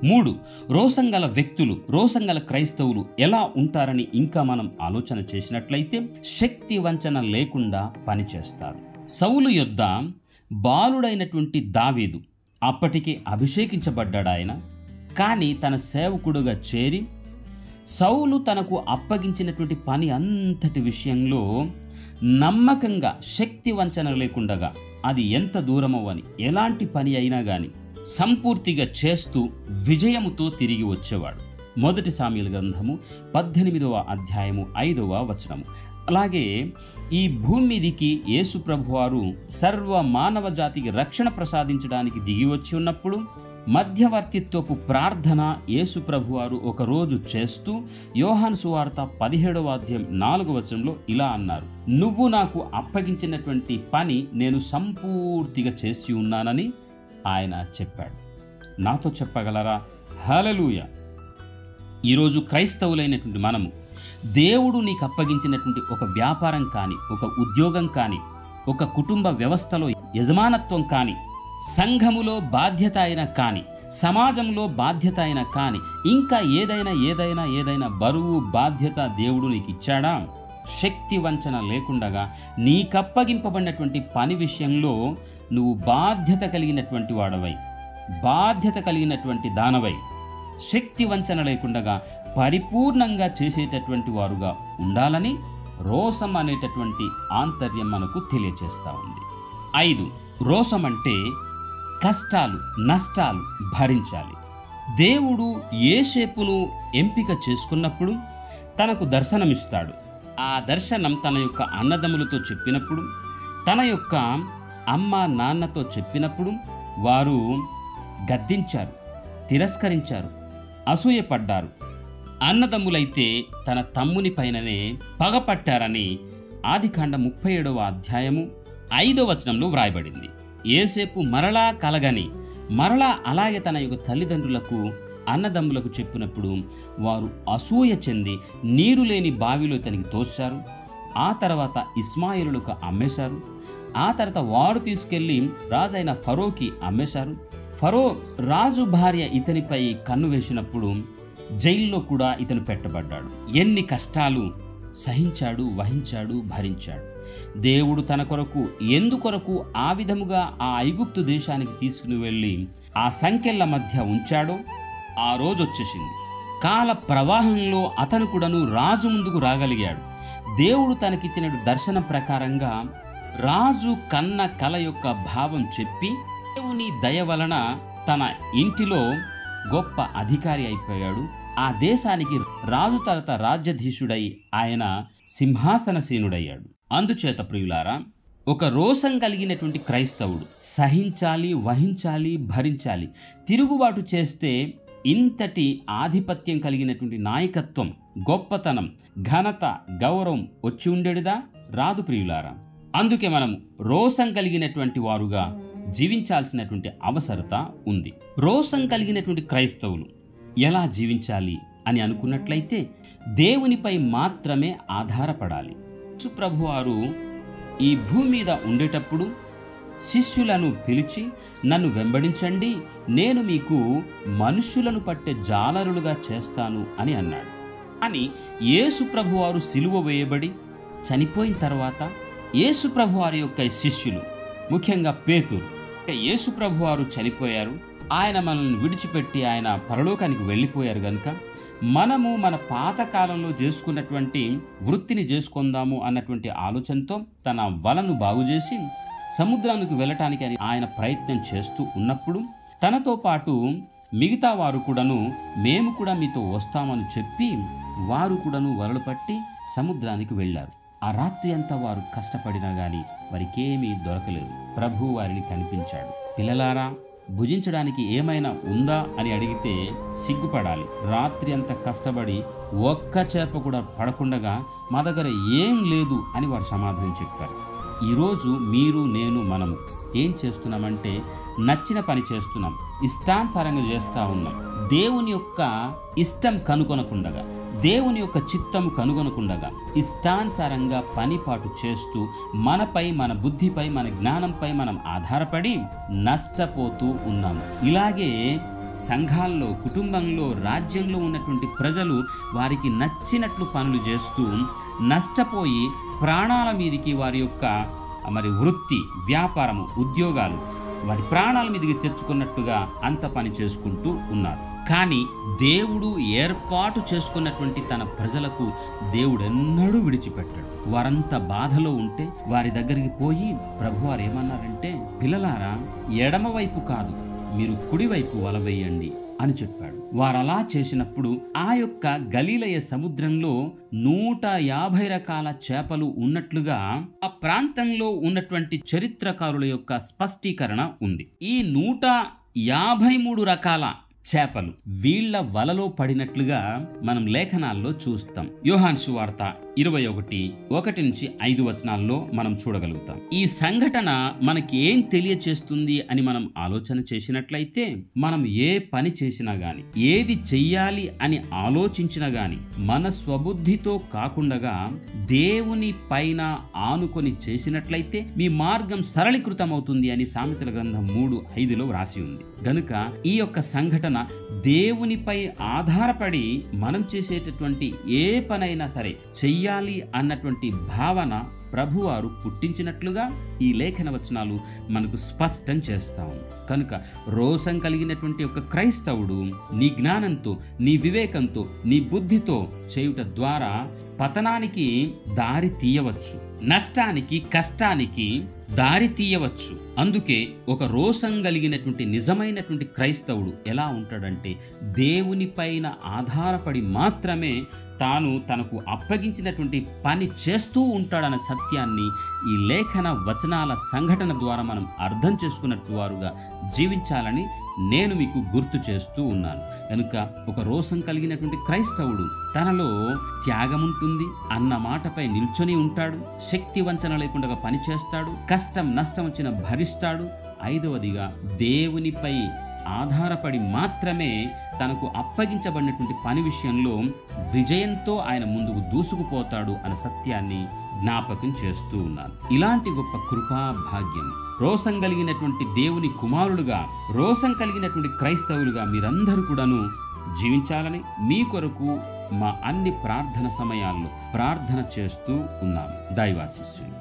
3. రోసంగల వ్యక్తులు, రోసంగల క్రైస్తవులు ఎలా ఉంటారని ఇంకా మనం ఆలోచన చేసినట్లయితే శక్తి వంచన లేకుండా పనిచేస్తారు. సౌలు యొద్ద బాలుడైనటువంటి దావీదు అప్పటికే అభిషేకించబడ్డాడు ఆయన. కానీ తన సేవకుడుగా చేరి సౌలు తనకు అప్పగించినటువంటి పని అంతటి విషయంలో నమ్మకంగా శక్తి వంచన లేకుండగా అది ఎంత దూరమవని ఎలాంటి పని అయినా కానీ సంపూర్తిగా చేస్తూ విజయముతో తిరిగి వచ్చేవాడు. 1 సామ్యుయేలు గ్రంథము 18వ అధ్యాయము 5వ వచనము. అలాగే ఈ భూమి మీదికి యేసు ప్రభువారు సర్వ మానవ జాతికి రక్షణ ప్రసాదించడానికి దిగి వచ్చి ఉన్నప్పుడు మధ్యవర్తిత్వపు ప్రార్థన యేసు ప్రభువారు ఒకరోజు చేస్తూ యోహాను సువార్త 17వ అధ్యాయం 4వ వచనంలో ఇలా అన్నారు, నువ్వు నాకు అప్పగించినటువంటి పని నేను సంపూర్తిగా చేసి ఉన్నానని ఆయన చెప్పాడు. నాతో చెప్పగలరా? హల్లెలూయా. ఈరోజు క్రైస్తవులైనటువంటి మనము దేవుడు నీకు అప్పగించినటువంటి ఒక వ్యాపారం కానీ, ఒక ఉద్యోగం కానీ, ఒక కుటుంబ వ్యవస్థలో యజమానత్వం కానీ, సంఘములో బాధ్యత అయినా కానీ, సమాజంలో బాధ్యత అయినా కానీ, ఇంకా ఏదైనా బరువు బాధ్యత దేవుడు నీకు ఇచ్చాడా? శక్తి వంచన లేకుండగా నీకప్పగింపబడినటువంటి పని విషయంలో నువ్వు బాధ్యత కలిగినటువంటి వాడవై, బాధ్యత కలిగినటువంటి దానవై, శక్తి వంచన లేకుండగా పరిపూర్ణంగా చేసేటటువంటి వారుగా ఉండాలని రోసం అనేటటువంటి ఆంతర్యం మనకు తెలియచేస్తూ ఉంది. 5. రోసం అంటే కష్టాలు, నష్టాలు భరించాలి. దేవుడు యోసేపును ఎంపిక చేసుకున్నప్పుడు తనకు దర్శనమిస్తాడు. ఆ దర్శనం తన యొక్క అన్నదమ్ములతో చెప్పినప్పుడు, తన యొక్క అమ్మ నాన్నతో చెప్పినప్పుడు వారు గద్దించారు, తిరస్కరించారు, అసూయపడ్డారు. అన్నదమ్ములైతే తన తమ్ముని పైననే పగపట్టారని ఆదికాండం 37వ అధ్యాయము 5వ వచనంలో వ్రాయబడింది. యోసేపు మరలా కలగని, మరలా అలాగే తన యొక్క తల్లిదండ్రులకు అన్నదమ్ములకు చెప్పినప్పుడు వారు అసూయ చెంది నీరు లేని బావిలో తనకి తోశారు. ఆ తర్వాత ఇస్మాయిలులకు అమ్మేశారు. ఆ తర్వాత వారు తీసుకెళ్ళి రాజైన ఫరోకి అమ్మేశారు. ఫరో రాజు భార్య ఇతనిపై కన్ను వేసినప్పుడు జైల్లో కూడా ఇతను పెట్టబడ్డాడు. ఎన్ని కష్టాలు సహించాడు, వహించాడు, భరించాడు. దేవుడు తన కొరకు ఎందుకొరకు ఆ విధముగా ఆ ఐగుప్తు దేశానికి తీసుకుని వెళ్ళి ఆ సంకెళ్ళ మధ్య ఉంచాడో ఆ రోజు వచ్చేసింది. కాల ప్రవాహంలో అతను కూడాను రాజు ముందుకు రాగలిగాడు. దేవుడు తనకిచ్చిన దర్శనం ప్రకారంగా రాజు కన్న కల యొక్క భావం చెప్పి దేవుని దయ వలన తన ఇంటిలో గొప్ప అధికారి అయిపోయాడు. ఆ దేశానికి రాజు తర్వాత రాజ్యాధీశుడై ఆయన సింహాసనసేనుడయ్యాడు. అందుచేత ప్రియులారా, ఒక రోసం కలిగినటువంటి క్రైస్తవుడు సహించాలి, వహించాలి, భరించాలి. తిరుగుబాటు చేస్తే ఇంతటి ఆధిపత్యం కలిగినటువంటి నాయకత్వం, గొప్పతనం, ఘనత, గౌరవం వచ్చి ఉండేదిదా? రాదు ప్రియులారా. అందుకే మనము రోసం కలిగినటువంటి వారుగా జీవించాల్సినటువంటి అవసరత ఉంది. రోసం కలిగినటువంటి క్రైస్తవులు ఎలా జీవించాలి అని అనుకున్నట్లయితే దేవునిపై మాత్రమే ఆధారపడాలి. యేసు ప్రభువారు ఈ భూమి మీద ఉండేటప్పుడు శిష్యులను పిలిచి, నన్ను వెంబడించండి, నేను మీకు మనుష్యులను పట్టే జాలరులుగా చేస్తాను అని అన్నాడు. కానీ యేసు ప్రభువారు సిలువ వేయబడి చనిపోయిన తర్వాత యేసు ప్రభువారి యొక్క శిష్యులు, ముఖ్యంగా పేతురు, యేసు ప్రభువారు చనిపోయారు, ఆయన మనల్ని విడిచిపెట్టి ఆయన పరలోకానికి వెళ్ళిపోయారు కనుక మనము మన పాతకాలంలో చేసుకున్నటువంటి వృత్తిని చేసుకుందాము అన్నటువంటి ఆలోచనతో తన వలను బాగు చేసి సముద్రానికి వెళ్ళటానికి అని ఆయన ప్రయత్నం చేస్తూ ఉన్నప్పుడు తనతో పాటు మిగతా వారు కూడాను మేము కూడా మీతో వస్తామని చెప్పి వారు కూడాను వలలు పట్టి సముద్రానికి వెళ్ళారు. ఆ రాత్రి అంతా వారు కష్టపడినా కానీ వారికేమీ దొరకలేదు. ప్రభు వారిని కనిపించాడు. పిల్లలారా, భుజించడానికి ఏమైనా ఉందా అని అడిగితే సిగ్గుపడాలి. రాత్రి అంతా కష్టపడి ఒక్క చేప కూడా పడకుండగా మా దగ్గర ఏం లేదు అని వారు సమాధానం చెప్పారు. ఈరోజు మీరు, నేను, మనము ఏం చేస్తున్నామంటే నచ్చిన పని చేస్తున్నాం, ఇష్టానుసారంగా చేస్తూ ఉన్నాం. దేవుని యొక్క ఇష్టం కనుగొనకుండగా, దేవుని యొక్క చిత్తము కనుగొనకుండగా ఇష్టానుసారంగా పనిపాటు చేస్తూ మనపై, మన బుద్ధిపై, మన జ్ఞానంపై మనం ఆధారపడి నష్టపోతూ ఉన్నాము. ఇలాగే సంఘాల్లో, కుటుంబంలో, రాజ్యంలో ఉన్నటువంటి ప్రజలు వారికి నచ్చినట్లు పనులు చేస్తూ నష్టపోయి ప్రాణాల మీదికి వారి యొక్క వృత్తి, వ్యాపారము, ఉద్యోగాలు వారి ప్రాణాల మీదకి తెచ్చుకున్నట్టుగా అంత పని చేసుకుంటూ ఉన్నారు. కానీ దేవుడు ఏర్పాటు చేసుకున్నటువంటి తన ప్రజలకు దేవుడెన్నడూ విడిచిపెట్టాడు. వారంతా బాధలో ఉంటే వారి దగ్గరికి పోయి ప్రభువారు ఏమన్నారంటే, పిల్లలారా, ఎడమవైపు కాదు, మీరు కుడివైపు వల వేయండి అని చెప్పాడు. వారలా చేసినప్పుడు ఆ యొక్క గలీలయ సముద్రంలో 150 రకాల చేపలు ఉన్నట్లుగా ఆ ప్రాంతంలో ఉన్నటువంటి చరిత్రకారుల యొక్క స్పష్టీకరణ ఉంది. ఈ 153 రకాల చేపలు వీళ్ల వలలో పడినట్లుగా మనం లేఖనాల్లో చూస్తాం. యోహాను సువార్త 21:1-5 మనం చూడగలుగుతాం. ఈ సంఘటన మనకి ఏం తెలియచేస్తుంది అని మనం ఆలోచన చేసినట్లయితే, మనం ఏ పని చేసినా గాని, ఏది చెయ్యాలి అని ఆలోచించినా గాని మన స్వబుద్ధితో కాకుండా దేవుని పైన ఆనుకొని చేసినట్లయితే మీ మార్గం సరళీకృతమవుతుంది అని సామెతల గ్రంథం 3:5 వ్రాసి ఉంది. గనుక ఈ యొక్క సంఘటన దేవునిపై ఆధారపడి మనం చేసేటటువంటి ఏ పనైనా సరే చెయ్యాలి అన్నటువంటి భావన ప్రభువారు పుట్టించినట్లుగా ఈ లేఖన వచనాలు మనకు స్పష్టం చేస్తాం. కనుక రోషం కలిగినటువంటి ఒక క్రైస్తవుడు నీ జ్ఞానంతో, నీ వివేకంతో, నీ బుద్ధితో చేయుట ద్వారా పతనానికి దారి తీయవచ్చు, నష్టానికి, కష్టానికి దారి తీయవచ్చు. అందుకే ఒక రోషం కలిగినటువంటి నిజమైనటువంటి క్రైస్తవుడు ఎలా ఉంటాడంటే, దేవుని పైన ఆధారపడి మాత్రమే తాను తనకు అప్పగించినటువంటి పని చేస్తూ ఉంటాడన్న సత్యాన్ని ఈ లేఖన వచనాల సంఘటన ద్వారా మనం అర్థం చేసుకున్నట్టు వారుగా జీవించాలని నేను మీకు గుర్తు చేస్తూ ఉన్నాను. కనుక ఒక రోషం కలిగినటువంటి క్రైస్తవుడు తనలో త్యాగం ఉంటుంది అన్న మాటపై నిల్చొని ఉంటాడు, శక్తి వంచన లేకుండా పని చేస్తాడు, కష్టం నష్టం వచ్చిన భరిస్తాడు. 5వదిగా దేవునిపై ఆధారపడి మాత్రమే తనకు అప్పగించబడినటువంటి పని విషయంలో విజయంతో ఆయన ముందుకు దూసుకుపోతాడు అన్న సత్యాన్ని జ్ఞాపకం చేస్తూ ఉన్నాను. ఇలాంటి గొప్ప కృపా భాగ్యం, రోషం కలిగినటువంటి దేవుని కుమారులుగా, రోషం కలిగినటువంటి క్రైస్తవులుగా మీరందరూ కూడాను జీవించాలని మీ కొరకు మా అన్ని ప్రార్థన సమయాల్లో ప్రార్థన చేస్తూ ఉన్నాం. దైవాశీస్సులు.